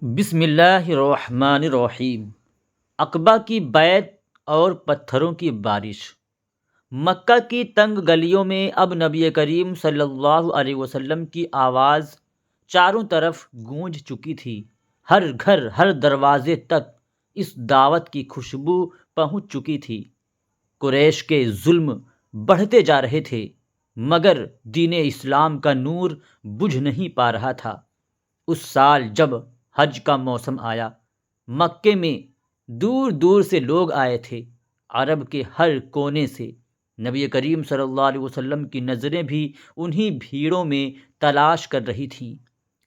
بسم اللہ الرحمن الرحیم۔ عقبہ کی بیعت اور پتھروں کی بارش۔ مکہ کی تنگ گلیوں میں اب نبی کریم صلی اللہ علیہ وسلم کی آواز چاروں طرف گونج چکی تھی۔ ہر گھر، ہر دروازے تک اس دعوت کی خوشبو پہنچ چکی تھی۔ قریش کے ظلم بڑھتے جا رہے تھے، مگر دین اسلام کا نور بجھ نہیں پا رہا تھا۔ اس سال جب حج کا موسم آیا، مکے میں دور دور سے لوگ آئے تھے، عرب کے ہر کونے سے۔ نبی کریم صلی اللہ علیہ وسلم کی نظریں بھی انہی بھیڑوں میں تلاش کر رہی تھیں،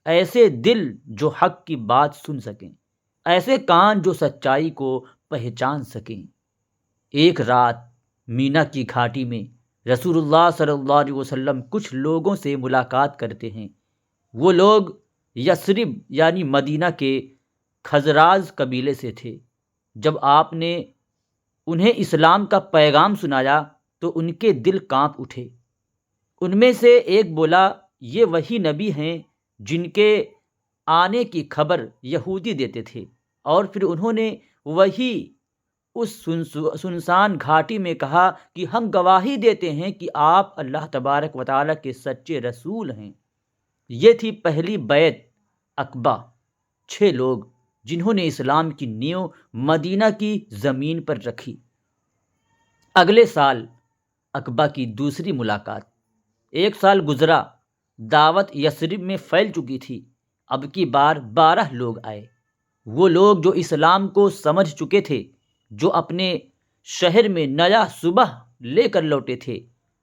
ایسے دل جو حق کی بات سن سکیں، ایسے کان جو سچائی کو پہچان سکیں۔ ایک رات مینا کی گھاٹی میں رسول اللہ صلی اللہ علیہ وسلم کچھ لوگوں سے ملاقات کرتے ہیں۔ وہ لوگ یثرب یعنی مدینہ کے خزراج قبیلے سے تھے۔ جب آپ نے انہیں اسلام کا پیغام سنایا تو ان کے دل کانپ اٹھے۔ ان میں سے ایک بولا، یہ وہی نبی ہیں جن کے آنے کی خبر یہودی دیتے تھے، اور پھر انہوں نے وہی اس سنسان گھاٹی میں کہا کہ ہم گواہی دیتے ہیں کہ آپ اللہ تبارک و تعالیٰ کے سچے رسول ہیں۔ یہ تھی پہلی بیعت عقبہ۔ 6 لوگ جنہوں نے اسلام کی نیو مدینہ کی زمین پر رکھی۔ اگلے سال عقبہ کی دوسری ملاقات۔ 1 سال گزرا، دعوت یثرب میں پھیل چکی تھی۔ اب کی بار 12 لوگ آئے، وہ لوگ جو اسلام کو سمجھ چکے تھے، جو اپنے شہر میں نیا صبح لے کر لوٹے تھے۔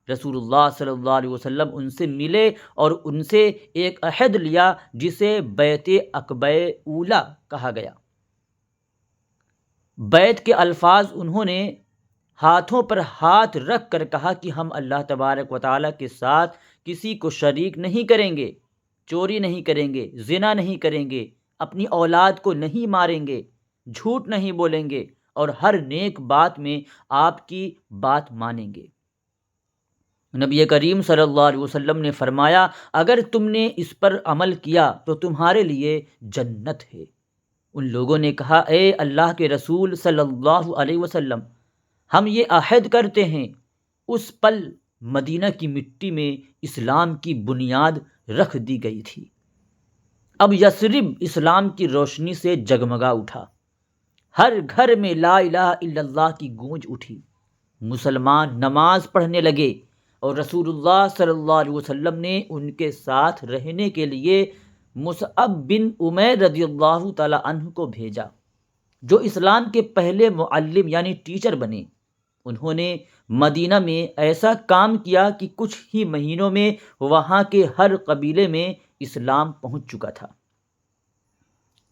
رسول اللہ صلی اللہ علیہ وسلم ان سے ملے اور ان سے ایک عہد لیا جسے بیعت عقبہ اولی کہا گیا۔ بیعت کے الفاظ انہوں نے ہاتھوں پر ہاتھ رکھ کر کہا کہ ہم اللہ تبارک و تعالیٰ کے ساتھ کسی کو شریک نہیں کریں گے، چوری نہیں کریں گے، زنا نہیں کریں گے، اپنی اولاد کو نہیں ماریں گے، جھوٹ نہیں بولیں گے، اور ہر نیک بات میں آپ کی بات مانیں گے۔ نبی کریم صلی اللہ علیہ وسلم نے فرمایا، اگر تم نے اس پر عمل کیا تو تمہارے لیے جنت ہے۔ ان لوگوں نے کہا، اے اللہ کے رسول صلی اللہ علیہ وسلم، ہم یہ عہد کرتے ہیں۔ اس پل مدینہ کی مٹی میں اسلام کی بنیاد رکھ دی گئی تھی۔ اب یثرب اسلام کی روشنی سے جگمگا اٹھا۔ ہر گھر میں لا الہ الا اللہ کی گونج اٹھی۔ مسلمان نماز پڑھنے لگے، اور رسول اللہ صلی اللہ علیہ وسلم نے ان کے ساتھ رہنے کے لیے مصعب بن عمیر رضی اللہ تعالی عنہ کو بھیجا، جو اسلام کے پہلے معلم یعنی ٹیچر بنے۔ انہوں نے مدینہ میں ایسا کام کیا کہ کچھ ہی مہینوں میں وہاں کے ہر قبیلے میں اسلام پہنچ چکا تھا۔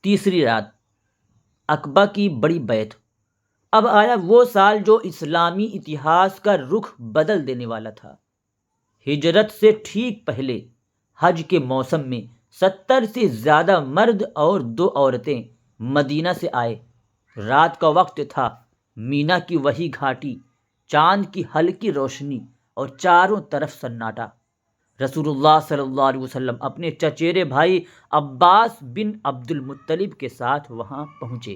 تیسری رات عقبہ کی بڑی بیعت۔ اب آیا وہ سال جو اسلامی اتہاس کا رخ بدل دینے والا تھا۔ ہجرت سے ٹھیک پہلے حج کے موسم میں 70 سے زیادہ مرد اور 2 عورتیں مدینہ سے آئے۔ رات کا وقت تھا، مینا کی وہی گھاٹی، چاند کی ہلکی روشنی اور چاروں طرف سناٹا۔ رسول اللہ صلی اللہ علیہ وسلم اپنے چچیرے بھائی عباس بن عبد المطلب کے ساتھ وہاں پہنچے۔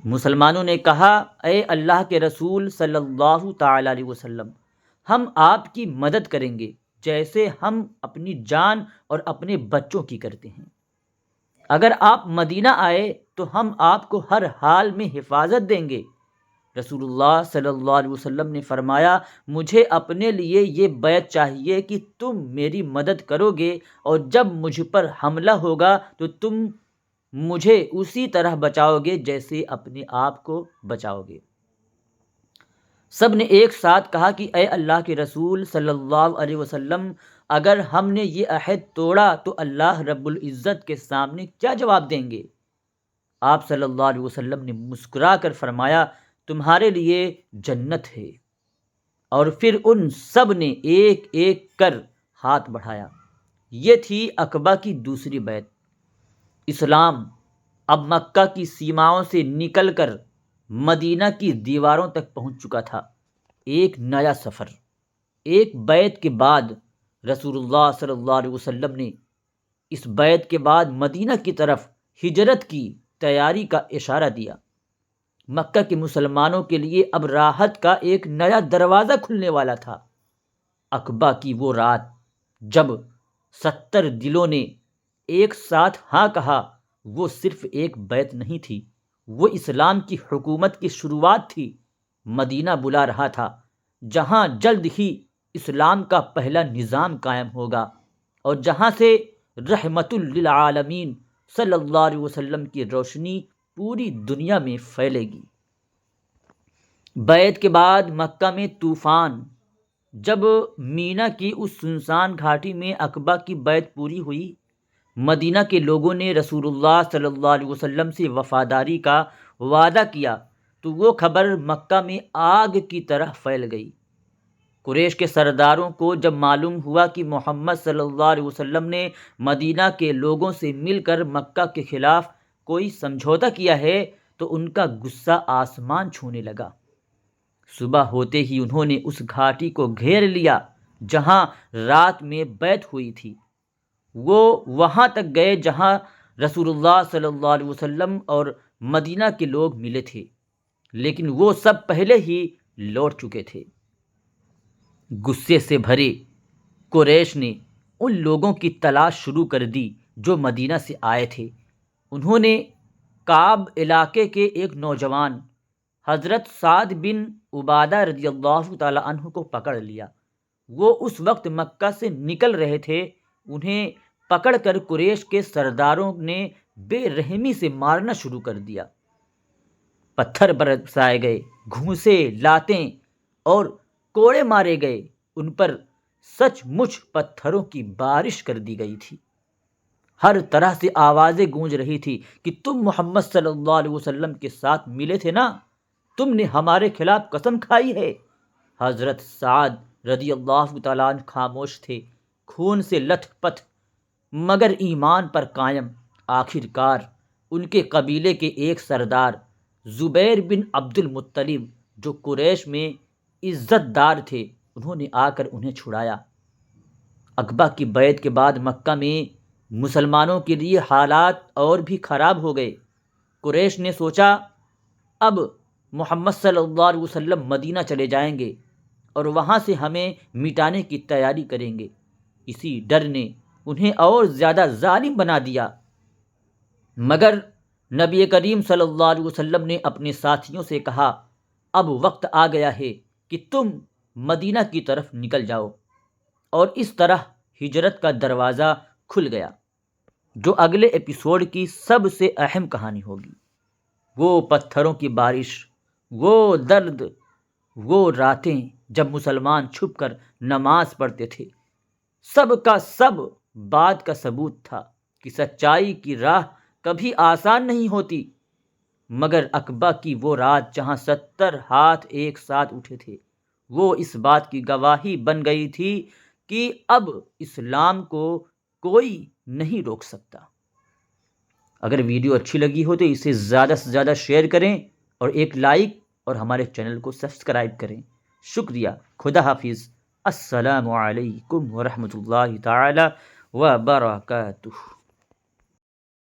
مسلمانوں نے کہا، اے اللہ کے رسول صلی اللہ تعالی علیہ وسلم، ہم آپ کی مدد کریں گے جیسے ہم اپنی جان اور اپنے بچوں کی کرتے ہیں۔ اگر آپ مدینہ آئے تو ہم آپ کو ہر حال میں حفاظت دیں گے۔ رسول اللہ صلی اللہ علیہ وسلم نے فرمایا، مجھے اپنے لیے یہ بیعت چاہیے کہ تم میری مدد کرو گے، اور جب مجھ پر حملہ ہوگا تو تم مجھے اسی طرح بچاؤ گے جیسے اپنے آپ کو بچاؤ گے۔ سب نے ایک ساتھ کہا کہ اے اللہ کے رسول صلی اللہ علیہ وسلم، اگر ہم نے یہ عہد توڑا تو اللہ رب العزت کے سامنے کیا جواب دیں گے؟ آپ صلی اللہ علیہ وسلم نے مسکرا کر فرمایا، تمہارے لیے جنت ہے۔ اور پھر ان سب نے ایک ایک کر ہاتھ بڑھایا۔ یہ تھی عقبہ کی دوسری بیعت۔ اسلام اب مکہ کی سیماؤں سے نکل کر مدینہ کی دیواروں تک پہنچ چکا تھا۔ ایک نیا سفر۔ ایک بیعت کے بعد رسول اللہ صلی اللہ علیہ وسلم نے اس بیعت کے بعد مدینہ کی طرف ہجرت کی تیاری کا اشارہ دیا۔ مکہ کے مسلمانوں کے لیے اب راحت کا ایک نیا دروازہ کھلنے والا تھا۔ عقبہ کی وہ رات جب 70 دلوں نے ایک ساتھ ہاں کہا، وہ صرف ایک بیعت نہیں تھی، وہ اسلام کی حکومت کی شروعات تھی۔ مدینہ بلا رہا تھا، جہاں جلد ہی اسلام کا پہلا نظام قائم ہوگا اور جہاں سے رحمت للعالمین صلی اللہ علیہ وسلم کی روشنی پوری دنیا میں پھیلے گی۔ بیعت کے بعد مکہ میں طوفان۔ جب مینا کی اس سنسان گھاٹی میں عقبہ کی بیعت پوری ہوئی، مدینہ کے لوگوں نے رسول اللہ صلی اللہ علیہ وسلم سے وفاداری کا وعدہ کیا تو وہ خبر مکہ میں آگ کی طرح پھیل گئی۔ قریش کے سرداروں کو جب معلوم ہوا کہ محمد صلی اللہ علیہ وسلم نے مدینہ کے لوگوں سے مل کر مکہ کے خلاف کوئی سمجھوتا کیا ہے تو ان کا غصہ آسمان چھونے لگا۔ صبح ہوتے ہی انہوں نے اس گھاٹی کو گھیر لیا جہاں رات میں بیعت ہوئی تھی۔ وہ وہاں تک گئے جہاں رسول اللہ صلی اللہ علیہ وسلم اور مدینہ کے لوگ ملے تھے، لیکن وہ سب پہلے ہی لوٹ چکے تھے۔ غصے سے بھرے قریش نے ان لوگوں کی تلاش شروع کر دی جو مدینہ سے آئے تھے۔ انہوں نے کعب علاقے کے ایک نوجوان حضرت سعد بن عبادہ رضی اللہ تعالی عنہ کو پکڑ لیا۔ وہ اس وقت مکہ سے نکل رہے تھے۔ انہیں پکڑ کر قریش کے سرداروں نے بے رحمی سے مارنا شروع کر دیا۔ پتھر برسائے گئے، گھونسے، لاتیں اور کوڑے مارے گئے۔ ان پر سچ مچ پتھروں کی بارش کر دی گئی تھی۔ ہر طرح سے آوازیں گونج رہی تھی کہ تم محمد صلی اللہ علیہ وسلم کے ساتھ ملے تھے نا، تم نے ہمارے خلاف قسم کھائی ہے۔ حضرت سعد رضی اللہ تعالیٰ عنہ خاموش تھے، خون سے لتھ پتھ مگر ایمان پر قائم۔ آخر کار ان کے قبیلے کے ایک سردار زبیر بن عبد المطلب جو قریش میں عزت دار تھے، انہوں نے آ کر انہیں چھڑایا۔ عقبہ کی بیعت کے بعد مکہ میں مسلمانوں کے لیے حالات اور بھی خراب ہو گئے۔ قریش نے سوچا اب محمد صلی اللہ علیہ وسلم مدینہ چلے جائیں گے اور وہاں سے ہمیں مٹانے کی تیاری کریں گے۔ اسی ڈر نے انہیں اور زیادہ ظالم بنا دیا۔ مگر نبی کریم صلی اللہ علیہ وسلم نے اپنے ساتھیوں سے کہا اب وقت آ گیا ہے کہ تم مدینہ کی طرف نکل جاؤ، اور اس طرح ہجرت کا دروازہ کھل گیا، جو اگلے ایپیسوڈ کی سب سے اہم کہانی ہوگی۔ وہ پتھروں کی بارش، وہ درد، وہ راتیں جب مسلمان چھپ کر نماز پڑھتے تھے، سب کا سب بات کا ثبوت تھا کہ سچائی کی راہ کبھی آسان نہیں ہوتی۔ مگر عقبہ کی وہ رات جہاں 70 ہاتھ ایک ساتھ اٹھے تھے، وہ اس بات کی گواہی بن گئی تھی کہ اب اسلام کو کوئی نہیں روک سکتا۔ اگر ویڈیو اچھی لگی ہو تو اسے زیادہ سے زیادہ شیئر کریں اور ایک لائک اور ہمارے چینل کو سبسکرائب کریں۔ شکریہ۔ خدا حافظ۔ السلام علیکم ورحمۃ اللہ تعالی وبرکاتہ۔